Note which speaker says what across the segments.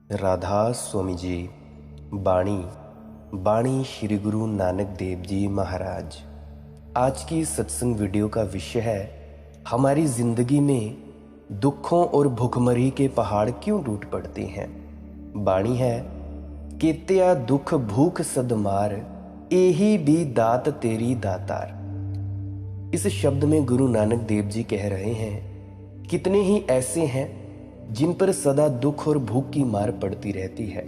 Speaker 1: राधा स्वामी जी। बाणी बाणी श्री गुरु नानक देव जी महाराज। आज की सत्संग वीडियो का विषय है, हमारी जिंदगी में दुखों और भुखमरी के पहाड़ क्यों टूट पड़ते हैं। बाणी है, केत्या दुख भूख सदमार, एही भी दात तेरी दातार। इस शब्द में गुरु नानक देव जी कह रहे हैं, कितने ही ऐसे हैं जिन पर सदा दुख और भूख की मार पड़ती रहती है।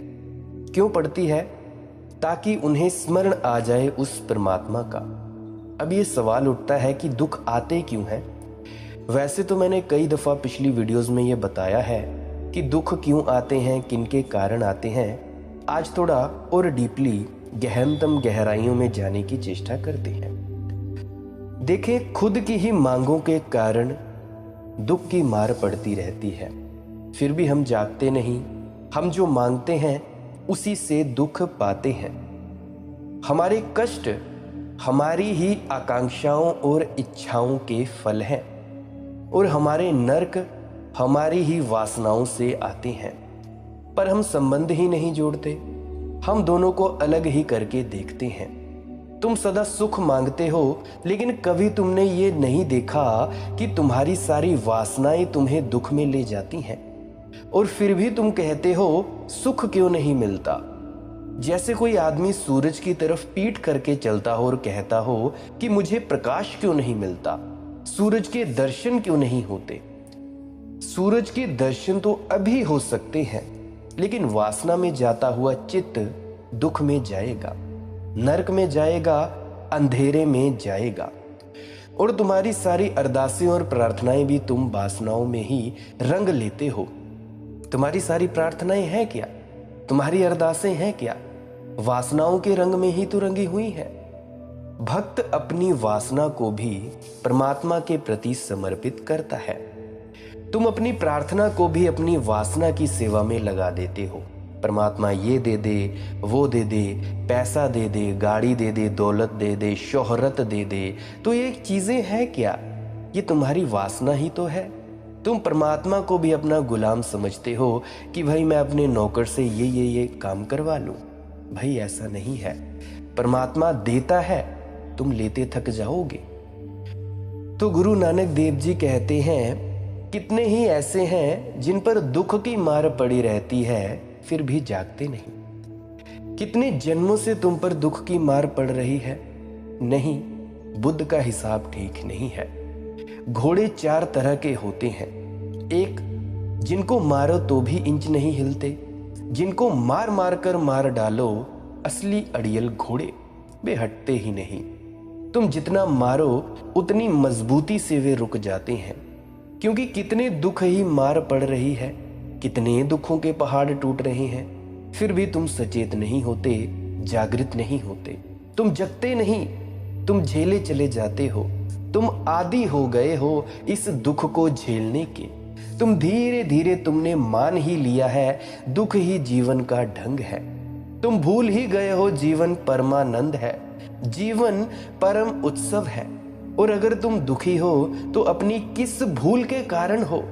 Speaker 1: क्यों पड़ती है? ताकि उन्हें स्मरण आ जाए उस परमात्मा का। अब ये सवाल उठता है कि दुख आते क्यों हैं। वैसे तो मैंने कई दफ़ा पिछली वीडियोस में ये बताया है कि दुख क्यों आते हैं, किनके कारण आते हैं। आज थोड़ा और डीपली गहनतम गहराइयों में जाने की चेष्टा करते हैं। देखें, खुद की ही मांगों के कारण दुख की मार पड़ती रहती है, फिर भी हम जागते नहीं। हम जो मांगते हैं उसी से दुख पाते हैं। हमारे कष्ट हमारी ही आकांक्षाओं और इच्छाओं के फल हैं और हमारे नरक हमारी ही वासनाओं से आते हैं। पर हम संबंध ही नहीं जोड़ते, हम दोनों को अलग ही करके देखते हैं। तुम सदा सुख मांगते हो, लेकिन कभी तुमने ये नहीं देखा कि तुम्हारी सारी वासनाएं तुम्हें दुख में ले जाती हैं। और फिर भी तुम कहते हो सुख क्यों नहीं मिलता। जैसे कोई आदमी सूरज की तरफ पीठ करके चलता हो और कहता हो कि मुझे प्रकाश क्यों नहीं मिलता, सूरज के दर्शन क्यों नहीं होते। सूरज के दर्शन तो अभी हो सकते हैं, लेकिन वासना में जाता हुआ चित्त दुख में जाएगा, नरक में जाएगा, अंधेरे में जाएगा। और तुम्हारी सारी अरदासें और प्रार्थनाएं भी तुम वासनाओं में ही रंग लेते हो। तुम्हारी सारी प्रार्थनाएं हैं क्या? तुम्हारी अरदासें हैं क्या? वासनाओं के रंग में ही तो रंगी हुई है। भक्त अपनी वासना को भी परमात्मा के प्रति समर्पित करता है। तुम अपनी प्रार्थना को भी अपनी वासना की सेवा में लगा देते हो। परमात्मा ये दे दे, वो दे दे, पैसा दे दे, गाड़ी दे दे, दौलत दे दे, शोहरत दे दे। तो ये चीजें हैं क्या? ये तुम्हारी वासना ही तो है। तुम परमात्मा को भी अपना गुलाम समझते हो कि भाई मैं अपने नौकर से ये काम करवा लूं। भाई ऐसा नहीं है। परमात्मा देता है, तुम लेते थक जाओगे। तो गुरु नानक देव जी कहते हैं, कितने ही ऐसे हैं जिन पर दुख की मार पड़ी रहती है, फिर भी जागते नहीं। कितने जन्मों से तुम पर दुख की मार पड़ रही है। नहीं, बुद्ध का हिसाब ठीक नहीं है। घोड़े चार तरह के होते हैं। एक, जिनको मारो तो भी इंच नहीं हिलते, जिनको मार मार कर मार डालो, असली अड़ियल घोड़े, वे हटते ही नहीं। तुम जितना मारो उतनी मजबूती से वे रुक जाते हैं, क्योंकि कितने दुख ही मार पड़ रही है, कितने दुखों के पहाड़ टूट रहे हैं। फिर भी तुम सचेत नहीं होते, जागृत नहीं होते, तुम जगते नहीं, तुम झेले चले जाते हो। तुम आदी हो गए हो इस दुख को झेलने के। तुम धीरे धीरे तुमने मान ही लिया है दुख ही जीवन का ढंग है। तुम भूल ही गए हो जीवन परमानंद है, जीवन परम उत्सव है। और अगर तुम दुखी हो तो अपनी किस भूल के कारण हो।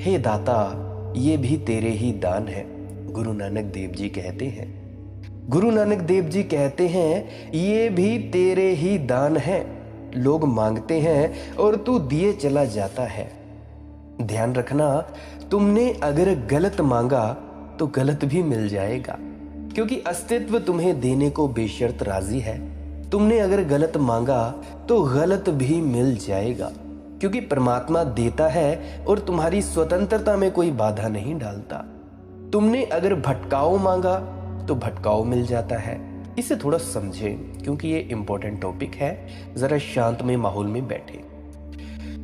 Speaker 1: हे दाता, ये भी तेरे ही दान है, गुरु नानक देव जी कहते हैं। गुरु नानक देव जी कहते हैं, ये भी तेरे ही दान है। लोग मांगते हैं और तू दिए चला जाता है। ध्यान रखना, तुमने अगर गलत मांगा तो गलत भी मिल जाएगा, क्योंकि अस्तित्व तुम्हें देने को बेशर्त राजी है। तुमने अगर गलत मांगा तो गलत भी मिल जाएगा, क्योंकि परमात्मा देता है और तुम्हारी स्वतंत्रता में कोई बाधा नहीं डालता। तुमने अगर भटकाओ मांगा तो भटकाओ मिल जाता है। इसे थोड़ा समझें, क्योंकि ये इंपॉर्टेंट टॉपिक है। जरा शांतमय माहौल में बैठे,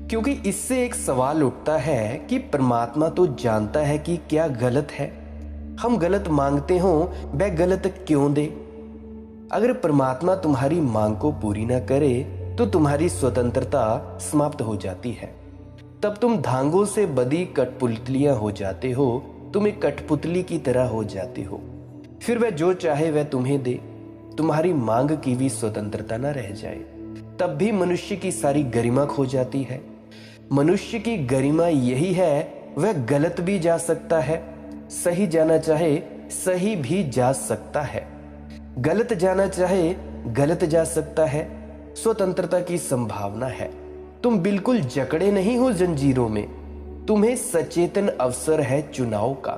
Speaker 1: क्योंकि इससे एक सवाल उठता है कि परमात्मा तो जानता है कि क्या गलत है। हम गलत मांगते हो, वह गलत क्यों दे? अगर परमात्मा तुम्हारी मांग को पूरी ना करे तो तुम्हारी स्वतंत्रता समाप्त हो जाती है। तब तुम धांगों से बदी कठपुतलियां हो जाते हो, तुम एक कठपुतली की तरह हो जाते हो। फिर वह जो चाहे वह तुम्हें दे, तुम्हारी मांग की भी स्वतंत्रता न रह जाए। तब भी मनुष्य की सारी गरिमा खो जाती है। मनुष्य की गरिमा यही है, वह गलत भी जा सकता है सही जाना चाहे सही भी जा सकता है, गलत जाना चाहे गलत जा सकता है। स्वतंत्रता की संभावना है। तुम बिल्कुल जकड़े नहीं हो जंजीरों में। तुम्हें सचेतन अवसर है चुनाव का,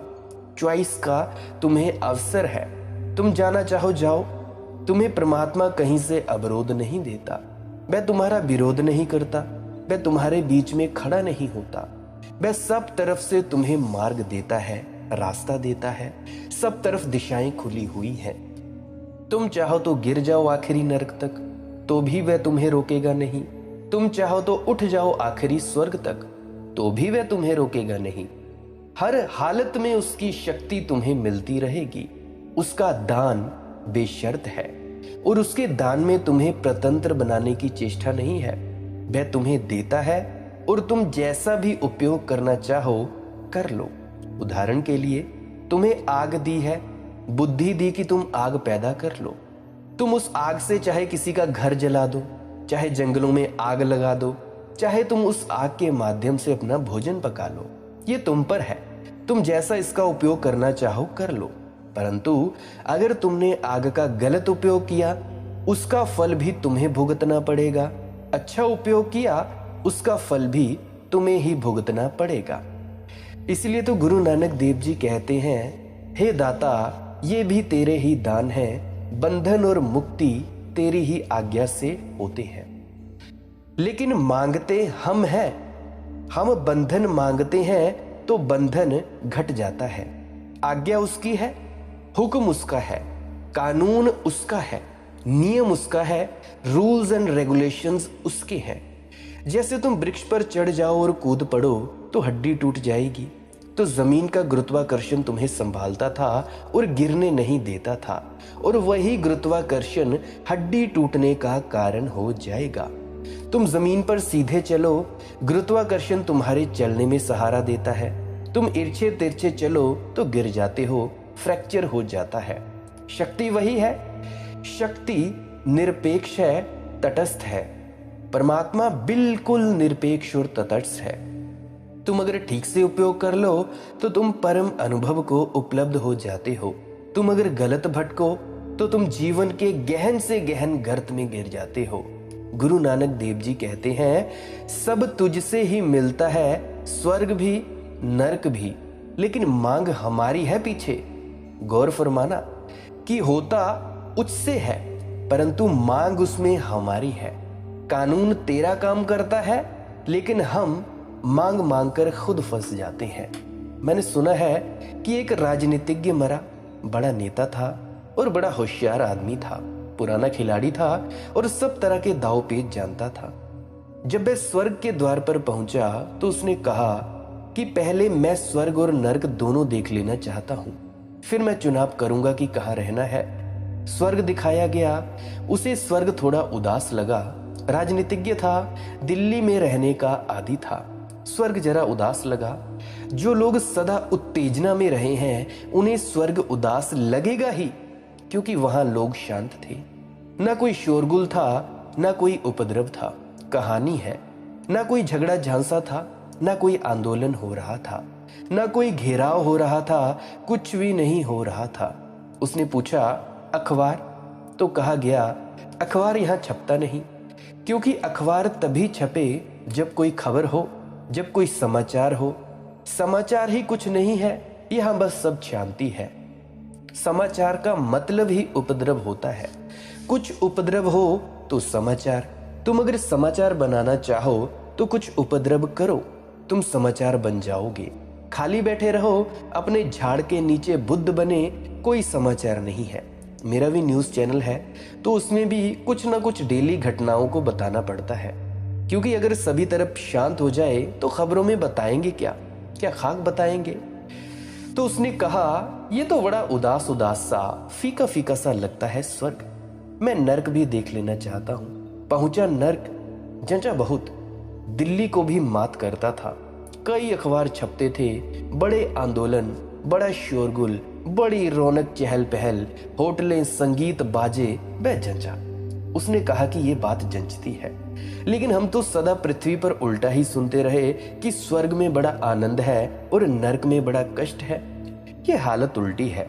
Speaker 1: चॉइस का तुम्हें अवसर है। तुम जाना चाहो जाओ। तुम्हें परमात्मा कहीं से अवरोध नहीं देता। वह तुम्हारा विरोध नहीं करता। वह तुम्हारे बीच में खड़ा नहीं होता। वह सब तरफ से तुम्हें मार्ग देता है, रास्ता देता है। सब तरफ दिशाएं खुली हुई हैं। तुम चाहो तो गिर जाओ आखिरी नरक तक, तो भी वह तुम्हें रोकेगा नहीं। तुम चाहो तो उठ जाओ आखिरी स्वर्ग तक, तो भी वह तुम्हें रोकेगा नहीं। हर हालत में उसकी शक्ति तुम्हें मिलती रहेगी। उसका दान बेशर्त है और उसके दान में तुम्हें प्रतंत्र बनाने की चेष्टा नहीं है। वह तुम्हें देता है और तुम जैसा भी उपयोग करना चाहो कर लो। उदाहरण के लिए तुम्हें आग दी है, बुद्धि दी कि तुम आग पैदा कर लो। तुम उस आग से चाहे किसी का घर जला दो, चाहे जंगलों में आग लगा दो, चाहे तुम उस आग के माध्यम से अपना भोजन पका लो। ये तुम पर है। तुम जैसा इसका उपयोग करना चाहो कर लो। परंतु अगर तुमने आग का गलत उपयोग किया, उसका फल भी तुम्हें भुगतना पड़ेगा। अच्छा उपयोग किया, उसका फल भी तुम्हें ही भुगतना पड़ेगा। इसलिए तो गुरु नानक देव जी कहते हैं, हे दाता, ये भी तेरे ही दान है। बंधन और मुक्ति तेरी ही आज्ञा से होते हैं। लेकिन मांगते हम हैं। हम बंधन मांगते हैं तो बंधन घट जाता है। आज्ञा उसकी है, हुक्म उसका है, कानून उसका है, नियम उसका है, रूल्स एंड रेगुलेशंस उसके हैं। जैसे तुम वृक्ष पर चढ़ जाओ और कूद पड़ो तो हड्डी टूट जाएगी। तो जमीन का गुरुत्वाकर्षण तुम्हें संभालता था और गिरने नहीं देता था, और वही गुरुत्वाकर्षण हड्डी टूटने का कारण हो जाएगा। तुम जमीन पर सीधे चलो, गुरुत्वाकर्षण तुम्हारे चलने में सहारा देता है। तुम इर्छे तिरछे चलो तो गिर जाते हो, फ्रैक्चर हो जाता है। शक्ति वही है। शक्ति निरपेक्ष है, तटस्थ है। परमात्मा बिल्कुल निरपेक्ष और तटस्थ है। तुम अगर ठीक से उपयोग कर लो तो तुम परम अनुभव को उपलब्ध हो जाते हो। तुम अगर गलत भटको तो तुम जीवन के गहन से गहन गर्त में गिर जाते हो। गुरु नानक देव जी कहते हैं, सब तुझसे ही मिलता है, स्वर्ग भी नरक भी, लेकिन मांग हमारी है पीछे। गौर फरमाना कि होता उससे है, परंतु मांग उसमें हमारी है। कानून तेरा काम करता है, लेकिन हम मांग मांग कर खुद फंस जाते हैं। मैंने सुना है कि एक राजनीतिज्ञ मरा। बड़ा नेता था और बड़ा होशियार आदमी था, पुराना खिलाड़ी था और सब तरह के दाव पेच जानता था। जब वह स्वर्ग के द्वार पर पहुंचा तो उसने कहा कि पहले मैं स्वर्ग और नरक दोनों देख लेना चाहता हूं, फिर मैं चुनाव करूंगा कि कहां रहना है। स्वर्ग दिखाया गया। उसे स्वर्ग थोड़ा उदास लगा। राजनीतिज्ञ था, दिल्ली में रहने का आदी था। स्वर्ग जरा उदास लगा। जो लोग सदा उत्तेजना में रहे हैं उन्हें स्वर्ग उदास लगेगा ही, क्योंकि वहां लोग शांत थे। ना कोई शोरगुल था, ना कोई उपद्रव था। कहानी है, ना कोई झगड़ा झांसा था, ना कोई आंदोलन हो रहा था, ना कोई घेराव हो रहा था, कुछ भी नहीं हो रहा था। उसने पूछा, अखबार? तो कहा गया, अखबार यहाँ छपता नहीं, क्योंकि अखबार तभी छपे जब कोई खबर हो, जब कोई समाचार हो। समाचार ही कुछ नहीं है, यहाँ बस सब शांति है। समाचार का मतलब ही उपद्रव होता है। कुछ उपद्रव हो तो समाचार। तुम अगर समाचार बनाना चाहो तो कुछ उपद्रव करो, तुम समाचार बन जाओगे। खाली बैठे रहो, अपने झाड़ के नीचे बुद्ध बने, कोई समाचार नहीं है। मेरा भी न्यूज़ चैनल है, तो उसमें भी कुछ ना कुछ डेली घटनाओं को बताना पड़ता है, क्योंकि अगर सभी तरफ शांत हो जाए तो खबरों में बताएंगे क्या, क्या खाक बताएंगे। तो उसने कहा, ये तो बड़ा उदास उदास सा, फीका फीका सा लगता है स्वर्ग। मैं नर्क भी देख लेना चाहता हूँ। पहुंचा नर्क, जंचा बहुत, दिल्ली को भी मात करता था। कई अखबार छपते थे, बड़े आंदोलन, बड़ा शोरगुल, बड़ी रौनक चहल पहल, होटलें, संगीत, बाजे, वह जंचा। उसने कहा कि ये बात जंचती है, लेकिन हम तो सदा पृथ्वी पर उल्टा ही सुनते रहे कि स्वर्ग में बड़ा आनंद है और नरक में बड़ा कष्ट है। ये हालत उल्टी है।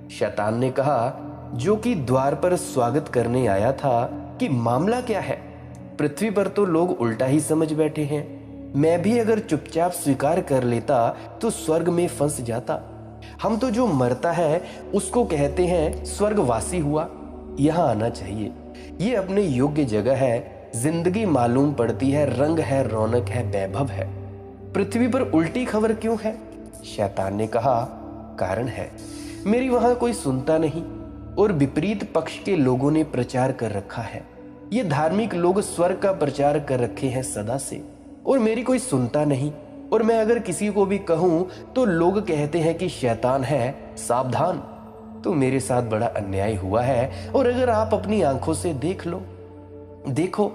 Speaker 1: शैतान ने कहा, जो कि द्वार पर स्वागत करने आया था, कि मामला क्या है? पृथ्वी पर तो लोग उल्टा ही समझ बैठे हैं। मैं भी अगर चुपचाप स्वीकार कर लेता तो स्वर्ग में फंस जाता। हम तो जो मरता है उसको कहते हैं स्वर्गवासी हुआ। यहाँ आना चाहिए, ये अपने योग्य जगह है। जिंदगी मालूम पड़ती है, रंग है, रौनक है, वैभव है। पृथ्वी पर उल्टी खबर क्यों है? शैतान ने कहा, कारण है, मेरी वहां कोई सुनता नहीं और विपरीत पक्ष के लोगों ने प्रचार कर रखा है। ये धार्मिक लोग स्वर्ग का प्रचार कर रखे हैं सदा से, और मेरी कोई सुनता नहीं। और मैं अगर किसी को भी कहूं तो लोग कहते हैं कि शैतान है, सावधान। तो मेरे साथ बड़ा अन्याय हुआ है, और अगर आप अपनी आंखों से देख लो। देखो,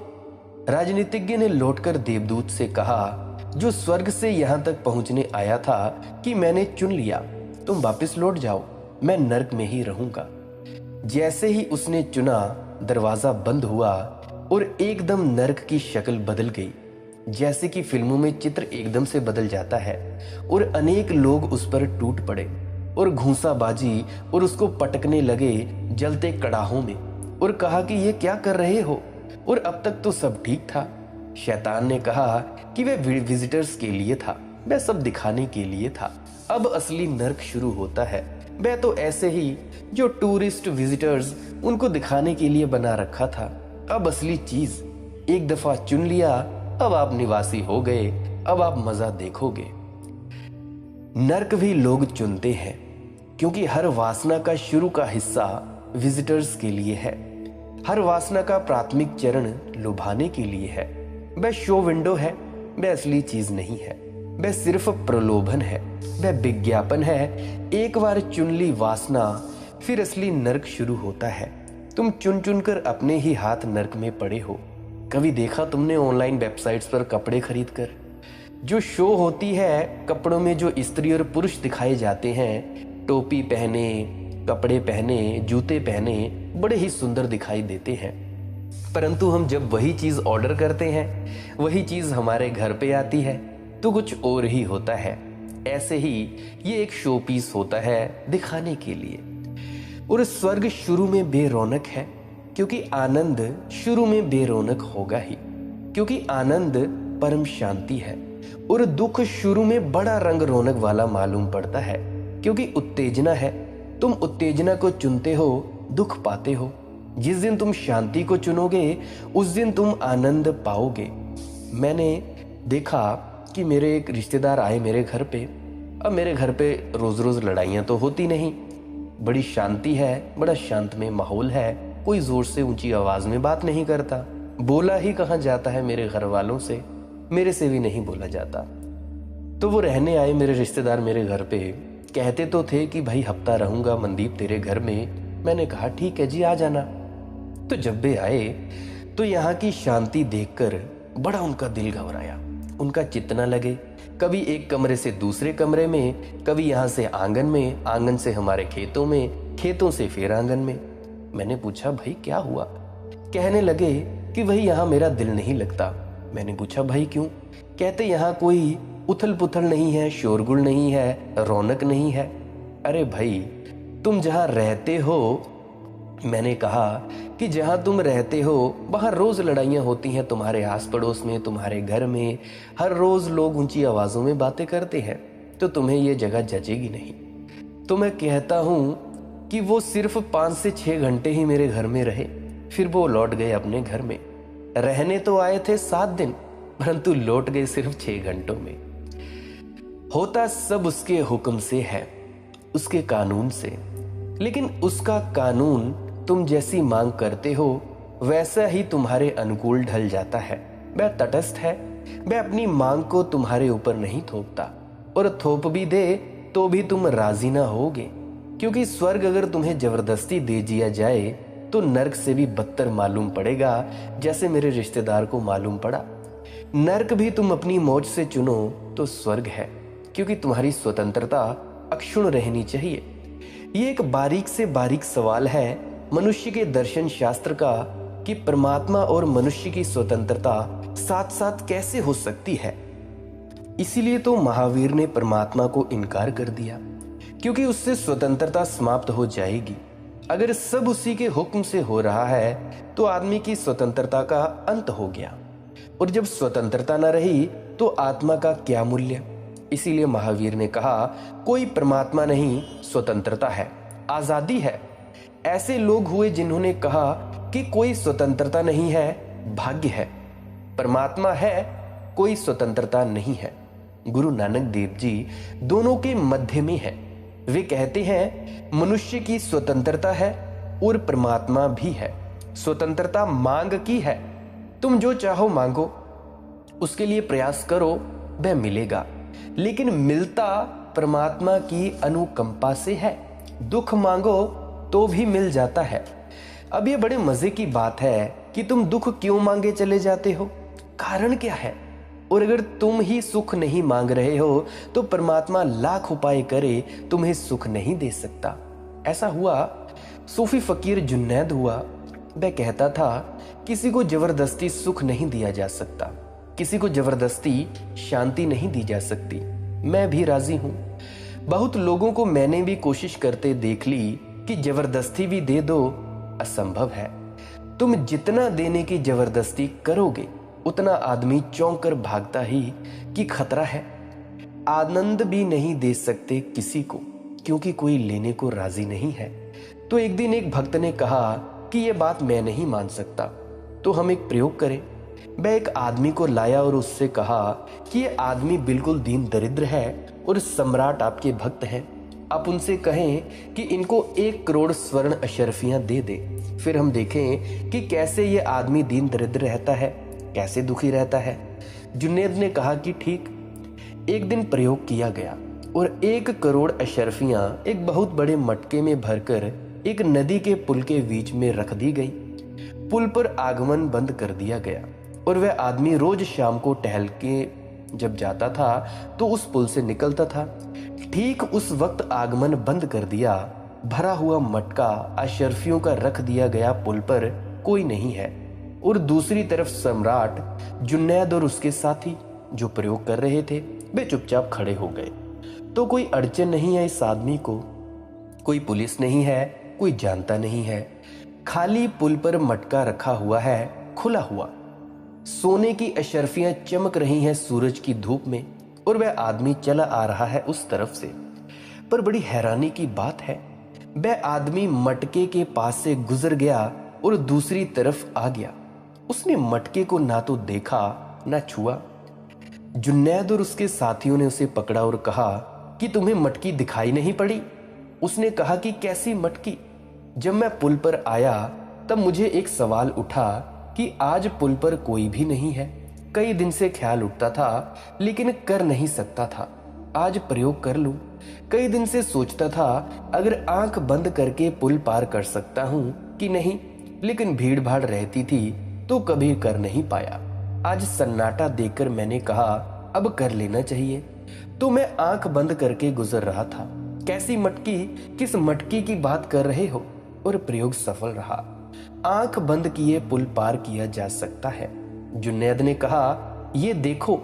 Speaker 1: राजनीतिज्ञ ने लौटकर देवदूत से कहा, जो स्वर्ग से यहां तक पहुंचने आया था, कि मैंने चुन लिया, तुम वापस लौट जाओ, मैं नर्क में ही रहूंगा। जैसे ही उसने चुना, दरवाजा बंद हुआ और एकदम नर्क की शक्ल बदल गई। जैसे कि फिल्मों में चित्र एकदम से बदल जाता है, और अनेक लोग उस पर टूट पड़े और घूंसाबाजी और उसको पटकने लगे जलते कड़ाहों में, और कहा कि ये क्या कर रहे हो, और अब तक तो सब ठीक था। शैतान ने कहा कि वह विजिटर्स के लिए था, वह सब दिखाने के लिए था। अब असली नर्क शुरू होता है। वह तो ऐसे ही जो टूरिस्ट विजिटर्स उनको दिखाने के लिए बना रखा था। अब असली चीज, एक दफा चुन लिया, अब आप निवासी हो गए, अब आप मजा देखोगे। नर्क भी लोग चुनते हैं, क्योंकि हर वासना का शुरू का हिस्सा विजिटर्स के लिए है। हर वासना का प्राथमिक चरण लुभाने के लिए है। वह शो विंडो है, वह असली चीज नहीं है। वह सिर्फ प्रलोभन है, वह विज्ञापन है। एक बार चुन ली वासना, फिर असली नर्क शुरू होता है। तुम चुन चुनकर अपने ही हाथ नर्क में पड़े हो। कभी देखा तुमने ऑनलाइन वेबसाइट्स पर कपड़े खरीद कर? जो शो होती है कपड़ों में, जो स्त्री और पुरुष दिखाए जाते हैं, टोपी पहने, कपड़े पहने, जूते पहने, बड़े ही सुंदर दिखाई देते हैं। परंतु हम जब वही चीज ऑर्डर करते हैं, वही चीज हमारे घर पे आती है, तो कुछ और ही होता है। ऐसे ही ये एक शो पीस होता है, दिखाने के लिए। और स्वर्ग शुरू में बेरौनक है, क्योंकि आनंद शुरू में बेरौनक होगा ही, क्योंकि आनंद परम शांति है। और दुख शुरू में बड़ा रंग रौनक वाला मालूम पड़ता है, क्योंकि उत्तेजना है। तुम उत्तेजना को चुनते हो, दुख पाते हो। जिस दिन तुम शांति को चुनोगे, उस दिन तुम आनंद पाओगे। मैंने देखा कि मेरे एक रिश्तेदार आए मेरे घर पे। अब मेरे घर पे रोज रोज लड़ाइयाँ तो होती नहीं, बड़ी शांति है, बड़ा शांतमय माहौल है। कोई जोर से ऊंची आवाज में बात नहीं करता। बोला ही कहाँ जाता है मेरे घर वालों से, मेरे से भी नहीं बोला जाता। तो वो रहने आए मेरे रिश्तेदार मेरे घर पे। कहते तो थे कि भाई हफ्ता रहूंगा मनदीप तेरे घर में। मैंने कहा ठीक है जी, आ जाना। तो जब वे आए तो यहाँ की शांति देखकर बड़ा उनका दिल घबराया, उनका चित्त न लगे। कभी एक कमरे से दूसरे कमरे में, कभी यहाँ से आंगन में, आंगन से हमारे खेतों में, खेतों से फिर आंगन में। मैंने पूछा भाई क्या हुआ? कहने लगे कि वही यहाँ मेरा दिल नहीं लगता। मैंने पूछा भाई क्यों? कहते यहाँ कोई उथल पुथल नहीं है, शोरगुल नहीं है, रौनक नहीं है। अरे भाई तुम जहाँ रहते हो, मैंने कहा कि जहाँ तुम रहते हो वहाँ रोज लड़ाइयाँ होती हैं, तुम्हारे आस पड़ोस में, तुम्हारे घर में हर रोज लोग ऊंची आवाजों में बातें करते हैं, तो तुम्हें ये जगह जचेगी नहीं। तो मैं कहता हूँ कि वो सिर्फ 5 से 6 घंटे ही मेरे घर में रहे, फिर वो लौट गए अपने घर में। रहने तो आए थे 7 दिन, परंतु लौट गए सिर्फ 6 घंटों में। होता सब उसके हुक्म से है, उसके कानून से, लेकिन उसका कानून तुम जैसी मांग करते हो वैसा ही तुम्हारे अनुकूल ढल जाता है। वह तटस्थ है, वह अपनी मांग को तुम्हारे ऊपर नहीं थोपता, और थोप भी दे तो भी तुम राजी ना होगे, क्योंकि स्वर्ग अगर तुम्हें जबरदस्ती दे दिया जाए तो नर्क से भी बदतर मालूम पड़ेगा, जैसे मेरे रिश्तेदार को मालूम पड़ा। नर्क भी तुम अपनी मौज से चुनो तो स्वर्ग है, क्योंकि तुम्हारी स्वतंत्रता अक्षुण्ण रहनी चाहिए। ये एक बारीक से बारीक सवाल है मनुष्य के दर्शन शास्त्र का, कि परमात्मा और मनुष्य की स्वतंत्रता साथ साथ कैसे हो सकती है। इसीलिए तो महावीर ने परमात्मा को इनकार कर दिया, क्योंकि उससे स्वतंत्रता समाप्त हो जाएगी। अगर सब उसी के हुक्म से हो रहा है तो आदमी की स्वतंत्रता का अंत हो गया, और जब स्वतंत्रता न रही तो आत्मा का क्या मूल्य। इसीलिए महावीर ने कहा, कोई परमात्मा नहीं, स्वतंत्रता है, आजादी है। ऐसे लोग हुए जिन्होंने कहा कि कोई स्वतंत्रता नहीं है, भाग्य है। परमात्मा है, कोई स्वतंत्रता नहीं है। गुरु नानक देव जी दोनों के मध्य में है। वे कहते हैं मनुष्य की स्वतंत्रता है और परमात्मा भी है। स्वतंत्रता मांग की है, तुम जो चाहो मांगो, उसके लिए प्रयास करो, वह मिलेगा। लेकिन मिलता परमात्मा की अनुकंपा से है। दुख मांगो तो भी मिल जाता है। अब ये बड़े मजे की बात है कि तुम दुख क्यों मांगे चले जाते हो, कारण क्या है। और अगर तुम ही सुख नहीं मांग रहे हो तो परमात्मा लाख उपाय करे तुम्हें सुख नहीं दे सकता। ऐसा हुआ, सूफी फकीर जुन्नैद हुआ। वह कहता था, किसी को जबरदस्ती सुख नहीं दिया जा सकता, किसी को जबरदस्ती शांति नहीं दी जा सकती। मैं भी राजी हूं। बहुत लोगों को मैंने भी कोशिश करते देख ली कि जबरदस्ती भी दे दो, असंभव है। तुम जितना देने की जबरदस्ती करोगे उतना आदमी चौंक कर भागता ही कि खतरा है। आनंद भी नहीं दे सकते किसी को, क्योंकि कोई लेने को राजी नहीं है। तो एक दिन एक भक्त ने कहा कि यह बात मैं नहीं मान सकता, तो हम एक प्रयोग करें। वह एक आदमी को लाया और उससे कहा कि यह आदमी बिल्कुल दीन दरिद्र है और सम्राट आपके भक्त हैं। आप उनसे कहें कि इनको 1 करोड़ स्वर्ण अशर्फियां दे दे, फिर हम देखें कि कैसे ये आदमी दीन दरिद्र रहता है, कैसे दुखी रहता है। जुन्नैद ने कहा कि ठीक। एक दिन प्रयोग किया गया और 1 करोड़ अशर्फियां एक बहुत बड़े मटके में भरकर एक नदी के पुल के बीच में रख दी गई। पुल पर आगमन बंद कर दिया गया और वह आदमी रोज शाम को टहल के जब जाता था तो उस पुल से निकलता था। ठीक उस वक्त आगमन बंद कर दिया। भरा हुआ मटका अशर्फियों का रख दिया गया, पुल पर कोई नहीं है। और दूसरी तरफ सम्राट जुन्नैद और उसके साथी जो प्रयोग कर रहे थे वे चुपचाप खड़े हो गए। तो कोई अड़चन नहीं है इस आदमी को, कोई पुलिस नहीं है, कोई जानता नहीं है। खाली पुल पर मटका रखा हुआ है, खुला हुआ। सोने की अशर्फियां चमक रही हैं सूरज की धूप में और वह आदमी चला आ रहा है उस तरफ से। पर बड़ी हैरानी की बात है, वह आदमी मटके के पास से गुजर गया और दूसरी तरफ आ गया। उसने मटके को ना तो देखा ना छुआ। जुन्नैद और उसके साथियों ने उसे पकड़ा और कहा कि तुम्हें मटकी दिखाई नहीं पड़ी। उसने कहा कि कैसी मटकी। जब मैं पुल पर आया तब मुझे एक सवाल उठा कि आज पुल पर कोई भी नहीं है। कई दिन से ख्याल उठता था लेकिन कर नहीं सकता था। आज प्रयोग कर लूं। कई दिन से सोचता था अगर आंख बंद करके पुल पार कर सकता हूं कि नहीं, लेकिन भीड़ भाड़ रहती थी तो कभी कर नहीं पाया। आज सन्नाटा देखकर मैंने कहा अब कर लेना चाहिए। तो मैं आंख बंद करके गुजर रहा था। कैसी मटकी, किस मटकी की बात कर रहे हो? और प्रयोग सफल रहा। आंख बंद किए पुल पार किया जा सकता है। जुन्नैद ने कहा, ये देखो,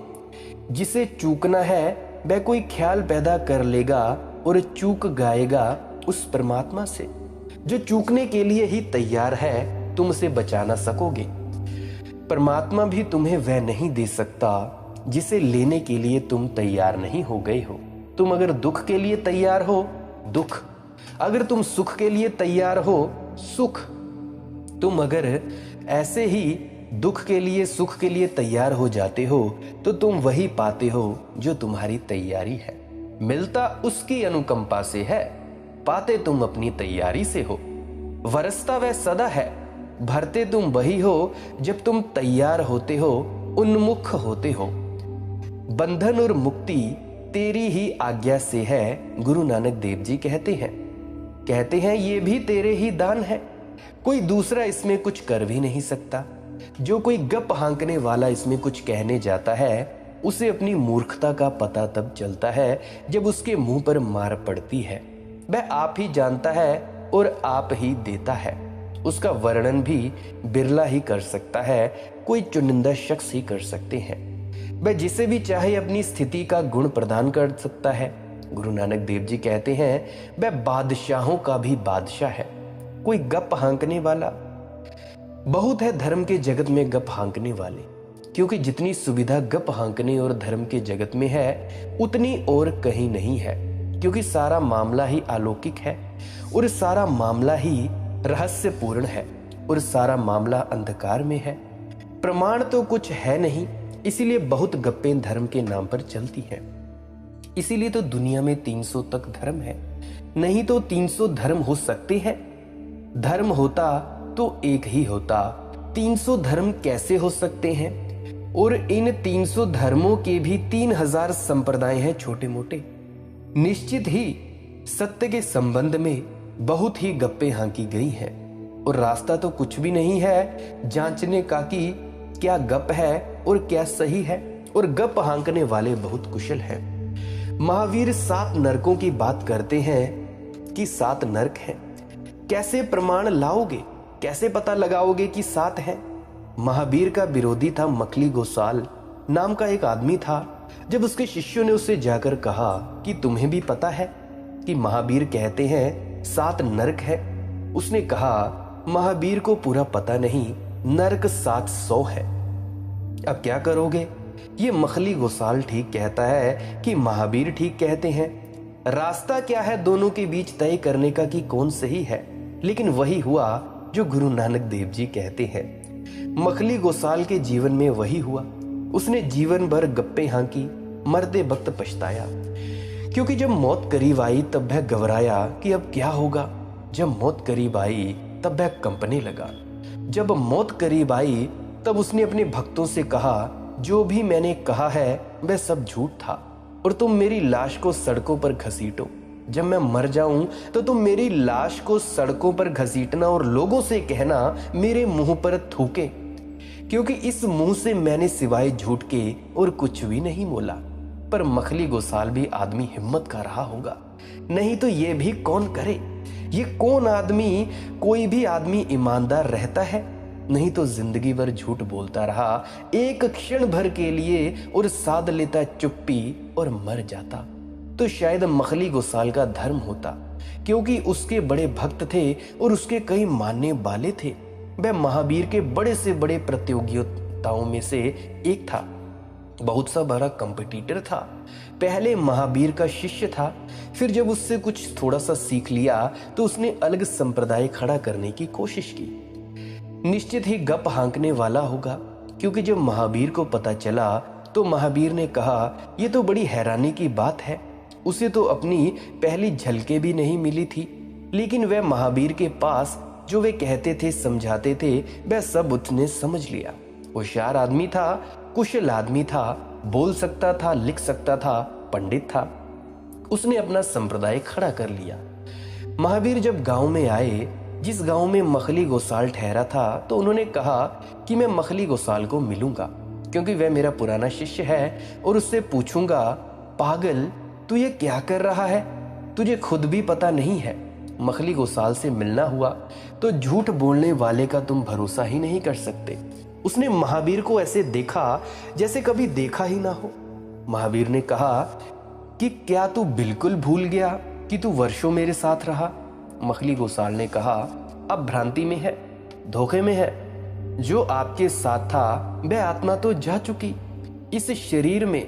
Speaker 1: जिसे चूकना है वह कोई ख्याल पैदा कर लेगा और चूक गाएगा उस परमात्मा से। जो चूकने के लिए ही तैयार है तुम उसे बचा ना सकोगे। परमात्मा भी तुम्हें वह नहीं दे सकता जिसे लेने के लिए तुम तैयार नहीं हो गए हो। तुम अगर दुख के लिए तैयार हो, दुख। अगर तुम सुख के लिए तैयार हो, सुख। तुम अगर ऐसे ही दुख के लिए, सुख के लिए तैयार हो जाते हो तो तुम वही पाते हो जो तुम्हारी तैयारी है। मिलता उसकी अनुकंपा से है, पाते तुम अपनी तैयारी से हो। वरसता वह सदा है, भरते तुम वही हो जब तुम तैयार होते हो, उन्मुख होते हो। बंधन और मुक्ति तेरी ही आज्ञा से है, गुरु नानक देव जी कहते हैं ये भी तेरे ही दान है। कोई दूसरा इसमें कुछ कर भी नहीं सकता। जो कोई गप हांकने वाला इसमें कुछ कहने जाता है उसे अपनी मूर्खता का पता तब चलता है जब उसके मुंह पर मार पड़ती है। वह आप ही जानता है और आप ही देता है। उसका वर्णन भी बिरला ही कर सकता है, कोई चुनिंदा शख्स ही कर सकते हैं। वह जिसे भी चाहे अपनी स्थिति का गुण प्रदान कर सकता है। गुरु नानक देव जी कहते हैं वह बादशाहों का भी बादशाह है, कोई गप हांकने वाला। बहुत है धर्म के जगत में गप हांकने वाले, क्योंकि जितनी सुविधा गप हांकने और धर्म के जगत में है उतनी और कहीं नहीं है, क्योंकि सारा मामला ही अलौकिक है और सारा मामला ही रहस्यपूर्ण है और सारा मामला अंधकार में है। प्रमाण तो कुछ है नहीं, इसीलिए बहुत गप्पें धर्म के नाम पर चलती हैं। इसीलिए तो दुनिया में 300 तक धर्म है, नहीं तो 300 धर्म हो सकते हैं। धर्म होता तो एक ही होता, 300 धर्म कैसे हो सकते हैं? और इन 300 धर्मों के भी 3000 संप्रदाय हैं छोटे मोटे। निश्चित ही सत्य के संबंध में बहुत ही गप्पे हांकी गई हैं और रास्ता तो कुछ भी नहीं है जांचने का कि क्या गप है और क्या सही है, और गप हांकने वाले बहुत कुशल हैं। महावीर 7 नरकों की बात करते हैं कि 7 नरक हैं। कैसे प्रमाण लाओगे, कैसे पता लगाओगे कि 7 हैं? महावीर का विरोधी था मखली गोसाल नाम का एक आदमी था। जब उसके शिष्यों ने उससे जाकर कहा कि तुम्हें भी पता है कि महावीर कहते हैं 7 नरक है, उसने कहा महावीर को पूरा पता नहीं, नरक 700 है। अब क्या करोगे? ये मखली गोसाल ठीक कहता है कि महावीर ठीक कहते हैं। रास्ता क्या है दोनों के बीच तय करने का कि कौन सही है? लेकिन वही हुआ जो गुरु नानक देव जी कहते हैं। मखली गोसाल के जीवन में वही हुआ। उसने जीवन भर गप्पे हांकी, मरते वक्त पछताया, क्योंकि जब मौत करीब आई तब वह घबराया कि अब क्या होगा। जब मौत करीब आई तब वह कंपने लगा। जब मौत करीब आई तब उसने अपने भक्तों से कहा जो भी मैंने कहा है वह सब झूठ था और तुम मेरी लाश को सड़कों पर घसीटो। जब मैं मर जाऊं तो तुम मेरी लाश को सड़कों पर घसीटना और लोगों से कहना मेरे मुंह पर थूके, क्योंकि इस मुंह से मैंने सिवाय झूठ के और कुछ भी नहीं बोला। पर मखली गोसाल भी आदमी हिम्मत का रहा होगा, नहीं तो ये भी कौन करे। ये कौन आदमी, कोई भी आदमी ईमानदार रहता है? नहीं तो जिंदगी भर झूठ बोलता रहा एक क्षण भर के लिए और साध लेता चुप्पी और मर जाता। तो शायद मखली गोसाल का धर्म होता, क्योंकि उसके बड़े भक्त थे और उसके कई मानने वाले थे। वह महावीर के बड़े से बड़े प्रतियोगिताओं में से एक था, बहुत सा बड़ा कंपटीटर था। पहले महावीर का शिष्य था, फिर जब उससे कुछ थोड़ा सा सीख लिया तो उसने अलग संप्रदाय खड़ा करने की कोशिश की। निश्चित ही गप हांकने वाला होगा, क्योंकि जब महावीर को पता चला तो महावीर ने कहा ये तो बड़ी हैरानी की बात है। उसे तो अपनी पहली झलके भी नहीं मिली थी, लेकिन वह महावीर के पास जो वे कहते थे समझाते थे वह सब उसने समझ लिया। होशियार आदमी था, कुशल आदमी था, बोल सकता था, लिख सकता था, पंडित था। उसने अपना संप्रदाय खड़ा कर लिया। महावीर जब गांव में आए, जिस गांव में मखली गोसाल ठहरा था, तो उन्होंने कहा कि मैं मखली गोसाल को मिलूंगा, क्योंकि वह मेरा पुराना शिष्य है, और उससे पूछूंगा पागल तू ये क्या कर रहा है, तुझे खुद भी पता नहीं है। मखली गोसाल से मिलना हुआ तो झूठ बोलने वाले का तुम भरोसा ही नहीं कर सकते। उसने महावीर को ऐसे देखा जैसे कभी देखा ही ना हो। महावीर ने कहा कि क्या तू बिल्कुल भूल गया कि तू वर्षों मेरे साथ रहा? मखली गोसाल ने कहा अब भ्रांति में है, धोखे में है। जो आपके साथ था वह आत्मा तो जा चुकी। इस शरीर में,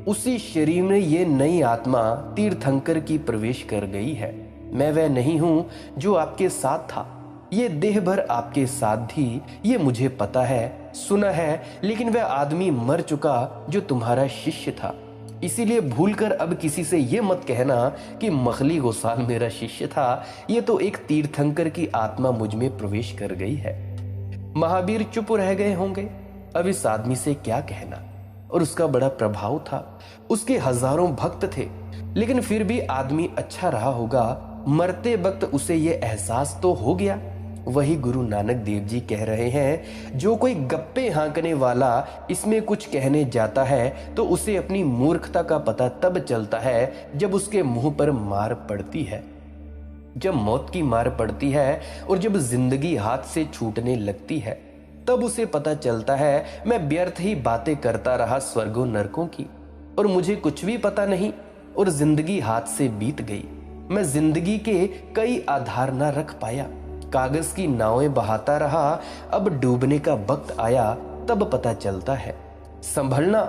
Speaker 1: उसी शरीर में ये नई आत्मा तीर्थंकर की प्रवेश कर गई है। मैं वह नहीं हूं जो आपके साथ था। ये देह भर आपके साथ थी, ये मुझे पता है, सुना है, लेकिन वह आदमी मर चुका जो तुम्हारा शिष्य था। इसीलिए भूलकर अब किसी से ये मत कहना कि मखली गोसाल मेरा शिष्य था। ये तो एक तीर्थंकर की आत्मा मुझ में प्रवेश कर गई है। महावीर चुप रह गए होंगे, अब इस आदमी से क्या कहना। और उसका बड़ा प्रभाव था, उसके हजारों भक्त थे, लेकिन फिर भी आदमी अच्छा रहा होगा। मरते वक्त उसे ये एहसास तो हो गया। वही गुरु नानक देव जी कह रहे हैं, जो कोई गप्पे हांकने वाला इसमें कुछ कहने जाता है तो उसे अपनी मूर्खता का पता तब चलता है जब उसके मुंह पर मार पड़ती है, जब मौत की मार पड़ती है और जब जिंदगी हाथ से छूटने लगती है, तब उसे पता चलता है मैं व्यर्थ ही बातें करता रहा स्वर्गों नरकों की, और मुझे कुछ भी पता नहीं। और जिंदगी हाथ से बीत गई। मैं जिंदगी के कई आधार ना रख पाया, कागज की नावें बहाता रहा। अब डूबने का वक्त आया तब पता चलता है। संभलना,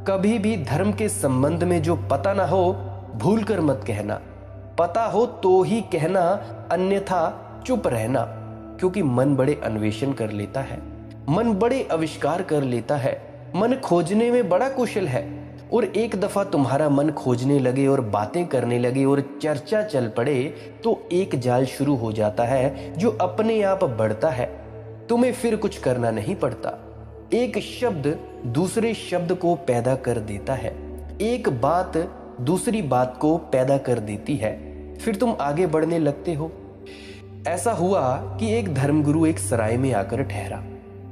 Speaker 1: कभी भी धर्म के संबंध में जो पता ना हो भूल कर मत कहना, पता हो तो ही कहना, अन्यथा चुप रहना। क्योंकि मन बड़े अन्वेषण कर लेता है, मन बड़े आविष्कार कर लेता है, मन खोजने में बड़ा कुशल है। और एक दफा तुम्हारा मन खोजने लगे और बातें करने लगे और चर्चा चल पड़े तो एक जाल शुरू हो जाता है जो अपने आप बढ़ता है। तुम्हें फिर कुछ करना नहीं पड़ता। एक शब्द दूसरे शब्द को पैदा कर देता है, एक बात दूसरी बात को पैदा कर देती है, फिर तुम आगे बढ़ने लगते हो। ऐसा हुआ कि एक धर्मगुरु एक सराय में आकर ठहरा।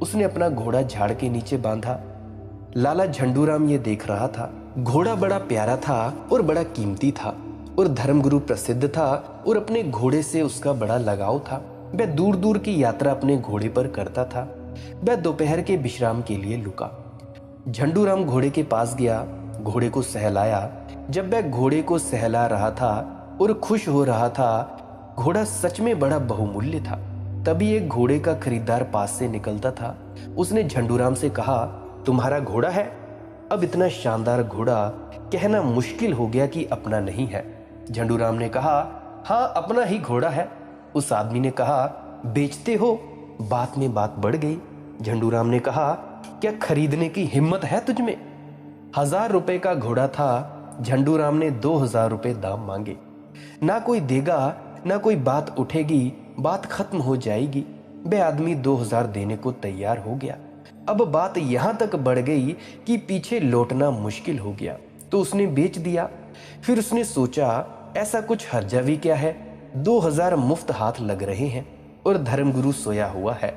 Speaker 1: उसने अपना घोड़ा झाड़ के नीचे बांधा। लाला झंडूराम ये देख रहा था। घोड़ा बड़ा प्यारा था और बड़ा कीमती था और धर्मगुरु प्रसिद्ध था और अपने घोड़े से उसका बड़ा लगाव था। वह दूर दूर की यात्रा अपने घोड़े पर करता था। वह दोपहर के विश्राम के लिए रुका। झंडूराम घोड़े के पास गया, घोड़े को सहलाया। जब वह घोड़े को सहला रहा था और खुश हो रहा था, घोड़ा सच में बड़ा बहुमूल्य था। तभी एक घोड़े का खरीदार पास से निकलता था। उसने झंडूराम से कहा, तुम्हारा घोड़ा है? अब इतना शानदार घोड़ा कहना मुश्किल हो गया कि अपना नहीं है। झंडूराम ने कहा, हाँ अपना ही घोड़ा है। उस आदमी ने कहा, बेचते हो? बात में बात बढ़ गई। झंडूराम ने कहा, क्या खरीदने की हिम्मत है तुझमें? 1000 रुपए का घोड़ा था। झंडूराम ने 2000 रुपए दाम मांगे। ना कोई देगा ना कोई बात उठेगी, बात खत्म हो जाएगी। वह आदमी 2000 देने को तैयार हो गया। अब बात यहां तक बढ़ गई कि पीछे लौटना मुश्किल हो गया, तो उसने बेच दिया। फिर उसने सोचा, ऐसा कुछ हर्जा भी क्या है, 2000 मुफ्त हाथ लग रहे हैं और धर्मगुरु सोया हुआ है।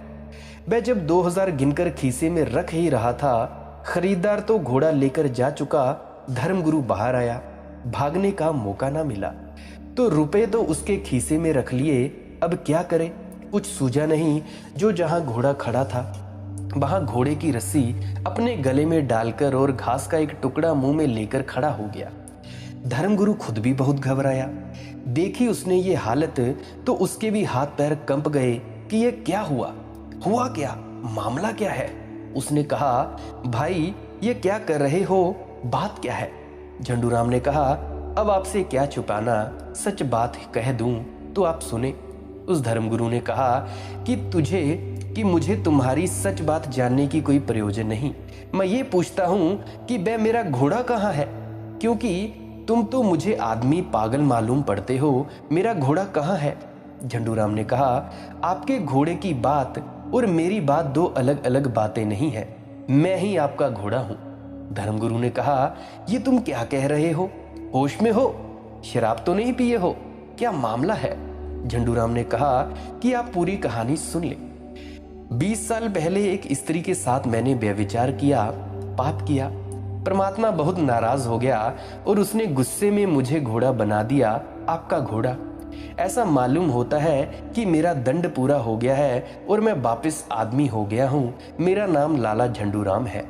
Speaker 1: वह जब 2000 गिनकर खीसे में रख ही रहा था, खरीदार तो घोड़ा लेकर जा चुका। धर्मगुरु बाहर आया, भागने का मौका ना मिला तो रुपए तो उसके खीसे में रख लिए। अब क्या करे, कुछ सूझा नहीं। जो जहां घोड़ा खड़ा था वहां घोड़े की रस्सी अपने गले में डालकर और घास का एक टुकड़ा मुंह में लेकर खड़ा हो गया। धर्मगुरु खुद भी बहुत घबराया। देखी उसने ये हालत तो उसके भी हाथ पैर कंप गए कि ये क्या हुआ क्या, मामला क्या है। उसने कहा, भाई ये क्या कर रहे हो, बात क्या है? झंडूराम ने कहा, अब आपसे क्या छुपाना, सच बात कह दूं तो आप सुने। उस धर्मगुरु ने कहा कि मुझे तुम्हारी सच बात जानने की कोई प्रयोजन नहीं। मैं ये पूछता हूं कि वह मेरा घोड़ा कहाँ है, क्योंकि तुम तो मुझे आदमी पागल मालूम पड़ते हो। मेरा घोड़ा कहाँ है? झंडूराम ने कहा, आपके घोड़े की बात और मेरी बात दो अलग अलग बातें नहीं है। मैं ही आपका घोड़ा हूं। धर्मगुरु ने कहा, ये तुम क्या कह रहे हो, होश में हो? शराब तो नहीं पिए हो? क्या मामला है? झंडूराम ने कहा कि आप पूरी कहानी सुन ले। 20 साल पहले एक स्त्री के साथ मैंने व्यभिचार किया, पाप किया। परमात्मा बहुत नाराज हो गया और उसने गुस्से में मुझे घोड़ा बना दिया, आपका घोड़ा। ऐसा मालूम होता है कि मेरा दंड पूरा हो गया है और मैं वापस आदमी हो गया हूँ। मेरा नाम लाला झंडूराम है।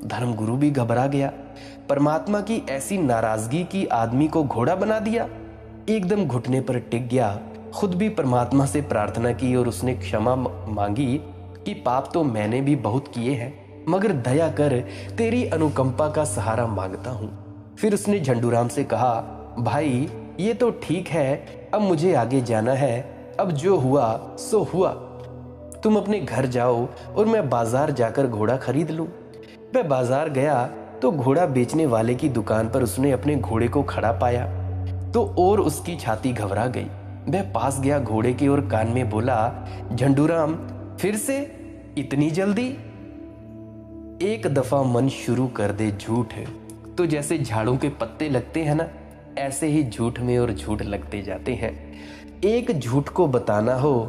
Speaker 1: धर्मगुरु भी घबरा गया। परमात्मा की ऐसी नाराजगी की आदमी को घोड़ा बना दिया। एकदम घुटने पर टिक गया, खुद भी परमात्मा से प्रार्थना की और उसने क्षमा मांगी कि पाप तो मैंने भी बहुत किए हैं, मगर दया कर तेरी अनुकंपा का सहारा मांगता हूँ। फिर उसने झंडूराम से कहा, भाई ये तो ठीक है, अब मुझे आगे जाना है। अब जो हुआ सो हुआ। तुम अपने घर जाओ और मैं बाजार जाकर घोड़ा खरीद लूं। वह बाजार गया तो घोड़ा बेचने वाले की दुकान पर उसने अपने घोड़े को खड़ा पाया तो और उसकी छाती घबरा गई। वह पास गया घोड़े के और कान में बोला, झंडूराम फिर से इतनी जल्दी? एक दफा मन शुरू कर दे झूठ तो जैसे झाड़ों के पत्ते लगते हैं ना, ऐसे ही झूठ में और झूठ लगते जाते हैं। एक झूठ को बताना हो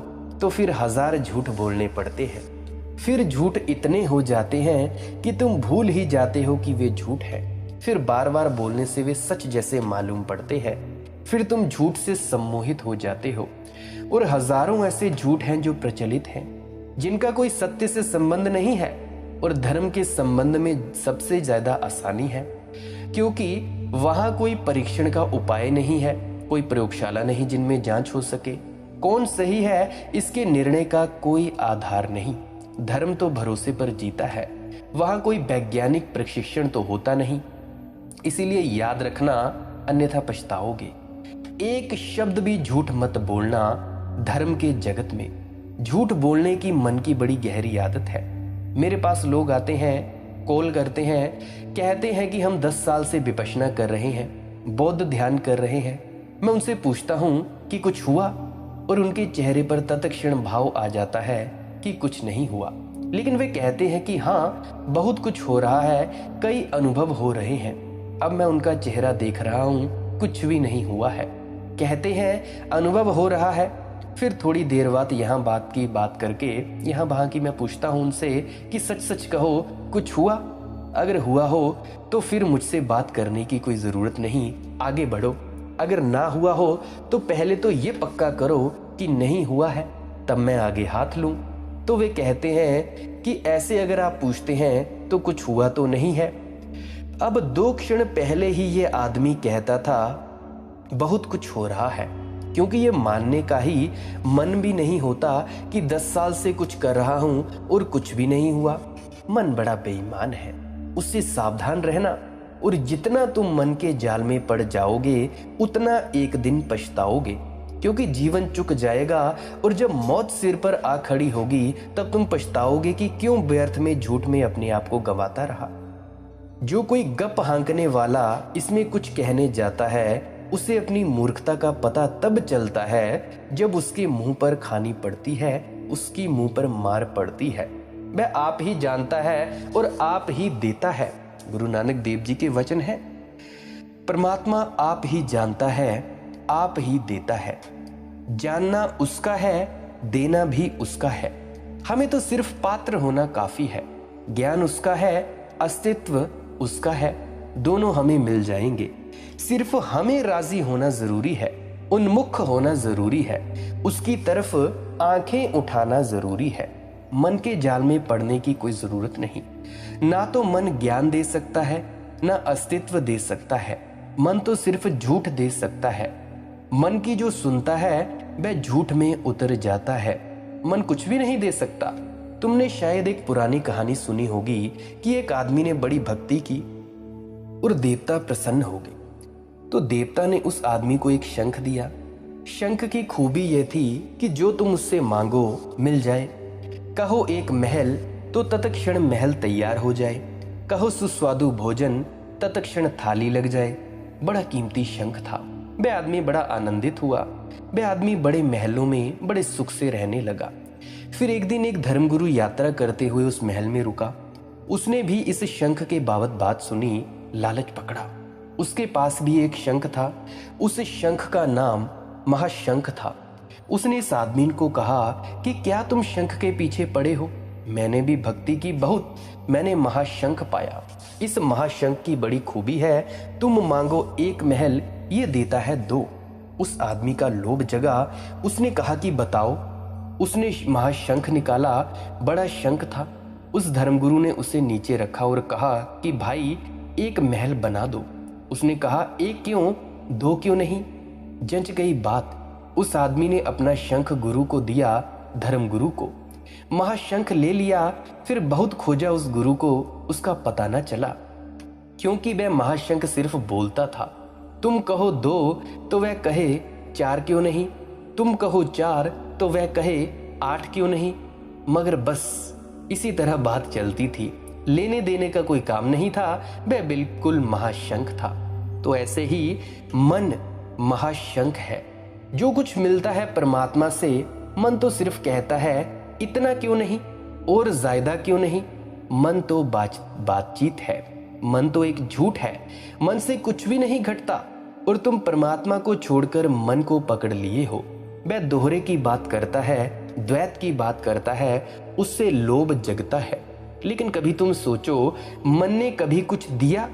Speaker 1: तो फिर 1000 झूठ बोलने पड़ते हैं। फिर झूठ इतने हो जाते हैं कि तुम भूल ही जाते हो कि वे झूठ है। फिर बार बार बोलने से वे सच जैसे मालूम पड़ते हैं। फिर तुम झूठ से सम्मोहित हो जाते हो और हजारों ऐसे झूठ हैं जो प्रचलित हैं, जिनका कोई सत्य से संबंध नहीं है और धर्म के संबंध में सबसे ज्यादा आसानी है, क्योंकि वहां कोई परीक्षण का उपाय नहीं है, कोई प्रयोगशाला नहीं जिनमें जांच हो सके। कौन सही है इसके निर्णय का कोई आधार नहीं। धर्म तो भरोसे पर जीता है, वहां कोई वैज्ञानिक प्रशिक्षण तो होता नहीं। इसीलिए याद रखना, अन्यथा पछताओगे। एक शब्द भी झूठ मत बोलना। धर्म के जगत में झूठ बोलने की मन की बड़ी गहरी आदत है। मेरे पास लोग आते हैं, कॉल करते हैं, कहते हैं कि हम 10 साल से विपश्यना कर रहे हैं, बौद्ध ध्यान कर रहे हैं। मैं उनसे पूछता हूं कि कुछ हुआ, और उनके चेहरे पर तत्क्षण भाव आ जाता है कि कुछ नहीं हुआ। लेकिन वे कहते हैं कि हाँ, बहुत कुछ हो रहा है, कई अनुभव हो रहे हैं। अब मैं उनका चेहरा देख रहा हूं, कुछ भी नहीं हुआ है। कहते हैं अनुभव हो रहा है, फिर थोड़ी देर बाद यहाँ बात की बात करके यहाँ वहां की मैं पूछता हूं उनसे कि सच सच कहो, कुछ हुआ? अगर हुआ हो तो फिर मुझसे बात करने की कोई जरूरत नहीं, आगे बढ़ो। अगर ना हुआ हो तो पहले तो ये पक्का करो कि नहीं हुआ है, तब मैं आगे हाथ लूं। तो वे कहते हैं कि ऐसे अगर आप पूछते हैं तो कुछ हुआ तो नहीं है। अब 2 क्षण पहले ही ये आदमी कहता था बहुत कुछ हो रहा है, क्योंकि ये मानने का ही मन भी नहीं होता कि 10 साल से कुछ कर रहा हूं और कुछ भी नहीं हुआ। मन बड़ा बेईमान है, उससे सावधान रहना। और जितना तुम मन के जाल में पड़ जाओगे उतना एक दिन पछताओगे, क्योंकि जीवन चुक जाएगा और जब मौत सिर पर आ खड़ी होगी तब तुम पछताओगे कि क्यों व्यर्थ में झूठ में अपने आप को गंवाता रहा। जो कोई गप हांकने वाला इसमें कुछ कहने जाता है, उसे अपनी मूर्खता का पता तब चलता है जब उसके मुंह पर खानी पड़ती है, उसकी मुंह पर मार पड़ती है। वह आप ही जानता है और आप ही देता है। गुरु नानक देव जी के वचन है, परमात्मा आप ही जानता है, आप ही देता है। जानना उसका है, देना भी उसका है। हमें तो सिर्फ पात्र होना काफी है। ज्ञान उसका है, अस्तित्व उसका है, दोनों हमें मिल जाएंगे। सिर्फ हमें राजी होना जरूरी है, उन्मुख होना जरूरी है, उसकी तरफ आंखें उठाना जरूरी है। मन के जाल में पड़ने की कोई जरूरत नहीं। ना तो मन ज्ञान दे सकता है, ना अस्तित्व दे सकता है। मन तो सिर्फ झूठ दे सकता है। मन की जो सुनता है वह झूठ में उतर जाता है। मन कुछ भी नहीं दे सकता। तुमने शायद एक पुरानी कहानी सुनी होगी कि एक आदमी ने बड़ी भक्ति की और देवता प्रसन्न हो गए। तो देवता ने उस आदमी को एक शंख दिया। शंख की खूबी यह थी कि जो तुम उससे मांगो मिल जाए। कहो एक महल तो तत्क्षण महल तैयार हो जाए। कहो सुस्वादु भोजन, तत्क्षण थाली लग जाए। बड़ा कीमती शंख था। वह आदमी बड़ा आनंदित हुआ। वह आदमी बड़े महलों में बड़े सुख से रहने लगा। फिर एक दिन एक धर्मगुरु यात्रा करते हुए उस महल में रुका। उसने भी इस शंख के बाबत बात सुनी, लालच पकड़ा। उसके पास भी एक शंख था। उस शंख का नाम महाशंख था। उसने इस आदमी को कहा कि क्या तुम शंख के पीछे पड़े हो? मैंने भी भक्ति की बहुत, मैंने महाशंख पाया। इस महाशंख की बड़ी खूबी है, तुम मांगो एक महल, ये देता है 2। उस आदमी का लोभ जगा। उसने कहा कि बताओ। उसने महाशंख निकाला। बड़ा शंख था। उस धर्मगुरु ने उसे नीचे रखा और कहा कि भाई एक महल बना दो। उसने कहा एक क्यों, 2 क्यों नहीं? जंच गई बात। उस आदमी ने अपना शंख गुरु को दिया, धर्मगुरु को। महाशंख ले लिया। फिर बहुत खोजा उस गुरु को, उसका पता न चला, क्योंकि वह महाशंख सिर्फ बोलता था। तुम कहो 2 तो वह कहे 4 क्यों नहीं? तुम कहो 4 तो वह कहे 8 क्यों नहीं? मगर बस इसी तरह बात चलती थी। लेने देने का कोई काम नहीं था। वह बिल्कुल महाशंख था। तो ऐसे ही मन महाशंख है। जो कुछ मिलता है परमात्मा से, मन तो सिर्फ कहता है इतना क्यों नहीं और ज्यादा क्यों नहीं। मन तो बातचीत है। मन तो एक झूठ है। मन से कुछ भी नहीं घटता। और तुम परमात्मा को छोड़कर मन को पकड़ लिए हो। वह दोहरे की बात करता है, द्वैत की बात करता है, उससे लोभ जगता है। लेकिन कभी तुम सोचो, मन ने कभी कुछ दिया?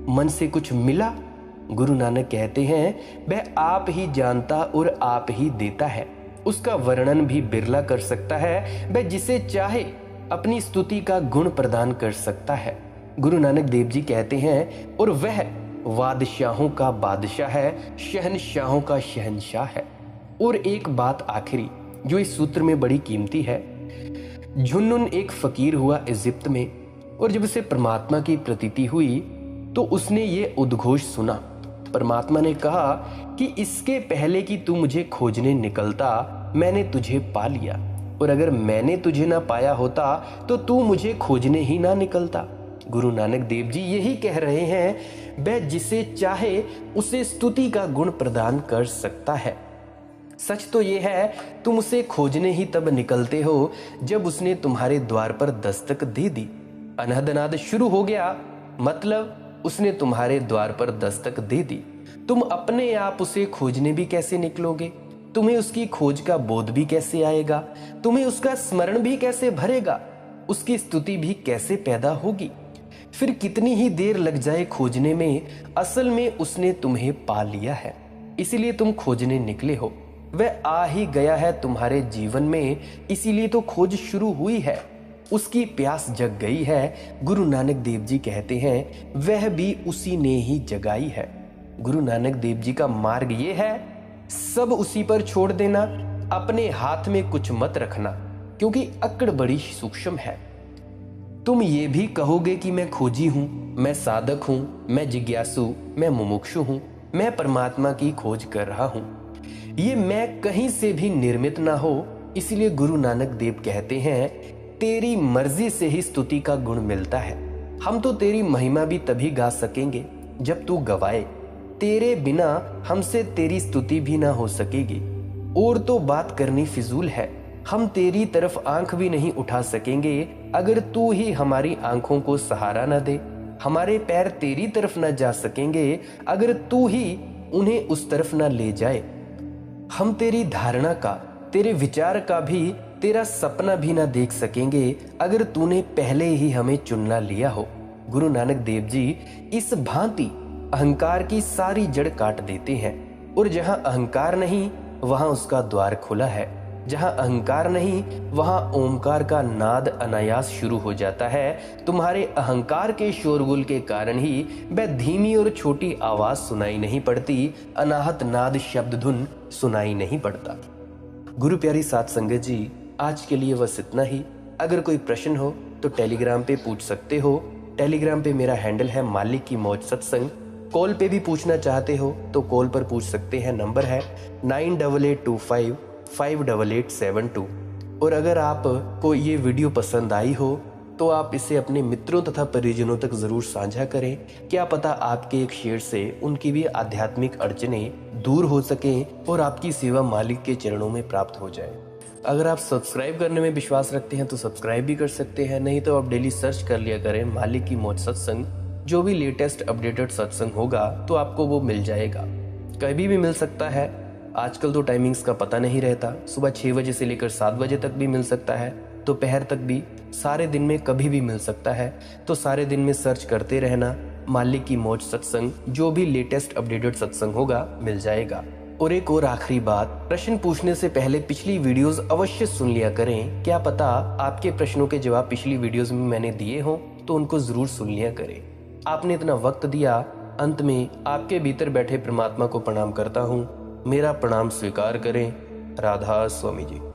Speaker 1: मन से कुछ मिला? गुरु नानक कहते हैं वह आप ही जानता और आप ही देता है। उसका वर्णन भी बिरला कर सकता है। वह जिसे चाहे अपनी स्तुति का गुण प्रदान कर सकता है। गुरु नानक देव जी कहते हैं और वह बादशाहों का बादशाह है, शहनशाहों का शहनशाह है। और एक बात आखिरी जो इस सूत्र में बड़ी कीमती है, झुन्नुन एक फकीर हुआ इजिप्त में, और जब उसे परमात्मा की प्रतीति हुई तो उसने ये उद्घोष सुना। परमात्मा ने कहा कि इसके पहले कि तू मुझे खोजने निकलता मैंने तुझे पा लिया, और अगर मैंने तुझे ना पाया होता तो तू मुझे खोजने ही ना निकलता। गुरु नानक देव जी यही कह रहे हैं, वह जिसे चाहे उसे स्तुति का गुण प्रदान कर सकता है। सच तो यह है, तुम उसे खोजने ही तब निकलते हो जब उसने तुम्हारे द्वार पर दस्तक दे दी। अनहद अनाद शुरू हो गया, मतलब उसने तुम्हारे द्वार पर दस्तक दे दी। तुम अपने आप उसे खोजने भी कैसे निकलोगे? तुम्हें उसकी खोज का बोध भी कैसे आएगा? तुम्हें उसका स्मरण भी कैसे भरेगा? उसकी स्तुति भी कैसे पैदा होगी? फिर कितनी ही देर लग जाए खोजने में, असल में उसने तुम्हें पा लिया है, इसीलिए तुम खोजने निकले हो। वह आ ही गया है तुम्हारे जीवन में, इसीलिए तो खोज शुरू हुई है। उसकी प्यास जग गई है। गुरु नानक देव जी कहते हैं, वह भी उसी ने ही जगाई है। गुरु नानक देव जी का मार्ग ये है, सब उसी पर छोड़ देना, अपने हाथ में कुछ मत रखना, क्योंकि अक्कड़ बड़ी सूक्ष्म है। तुम ये भी कहोगे कि मैं खोजी हूं, मैं साधक हूं, मैं जिज्ञासु, मैं मुमुक्षु हूं, मैं परमात्मा की खोज कर रहा हूं। ये मैं कहीं से भी निर्मित ना हो, इसलिए गुरु नानक देव कहते हैं, तेरी मर्जी से ही स्तुति का गुण मिलता है। हम तो तेरी महिमा भी तभी गा सकेंगे जब तू गवाए। तेरे बिना हमसे तेरी स्तुति भी ना हो सकेगी। और तो बात करनी फिजूल है, हम तेरी तरफ आंख भी नहीं उठा सकेंगे अगर तू ही हमारी आंखों को सहारा न दे। हमारे पैर तेरी तरफ न जा सकेंगे अगर तू ही उन्हें उस तरफ न ले जाए। हम तेरी धारणा का, तेरे विचार का भी, तेरा सपना भी ना देख सकेंगे अगर तूने पहले ही हमें चुनना लिया हो। गुरु नानक देव जी इस भांति अहंकार की सारी जड़ काट देते हैं, और जहां अहंकार नहीं वहां उसका द्वार खुला है। जहां अहंकार नहीं वहां ओमकार का नाद अनायास शुरू हो जाता है। तुम्हारे अहंकार के शोरगुल के कारण ही वह धीमी और छोटी आवाज सुनाई नहीं पड़ती, अनाहत नाद शब्द धुन सुनाई नहीं पड़ता। गुरु प्यारी साध संगत जी, आज के लिए बस इतना ही। अगर कोई प्रश्न हो तो टेलीग्राम पे पूछ सकते हो। टेलीग्राम पे मेरा हैंडल है मालिक की मौज सत्संग। कॉल पे भी पूछना चाहते हो तो कॉल पर पूछ सकते हैं, नंबर है 9882558872। और अगर आपको ये वीडियो पसंद आई हो तो आप इसे अपने मित्रों तथा परिजनों तक जरूर साझा करें। क्या पता आपके एक शेयर से उनकी भी आध्यात्मिक अड़चनें दूर हो सकें और आपकी सेवा मालिक के चरणों में प्राप्त हो जाए। अगर आप सब्सक्राइब करने में विश्वास रखते हैं तो सब्सक्राइब भी कर सकते हैं, नहीं तो आप डेली सर्च कर लिया करें मालिक की मौज सत्संग। जो भी लेटेस्ट अपडेटेड सत्संग होगा तो आपको वो मिल जाएगा, कभी भी मिल सकता है। आजकल तो टाइमिंग्स का पता नहीं रहता, सुबह 6 बजे से लेकर 7 बजे तक भी मिल सकता है, दोपहर तक भी, सारे दिन में कभी भी मिल सकता है। तो सारे दिन में सर्च करते रहना मालिक की मौज सत्संग, जो भी लेटेस्ट अपडेटेड सत्संग होगा मिल जाएगा। और एक और आखिरी बात, प्रश्न पूछने से पहले पिछली वीडियोस अवश्य सुन लिया करें। क्या पता आपके प्रश्नों के जवाब पिछली वीडियोस में मैंने दिए हों, तो उनको जरूर सुन लिया करें। आपने इतना वक्त दिया, अंत में आपके भीतर बैठे परमात्मा को प्रणाम करता हूँ। मेरा प्रणाम स्वीकार करें। राधा स्वामी जी।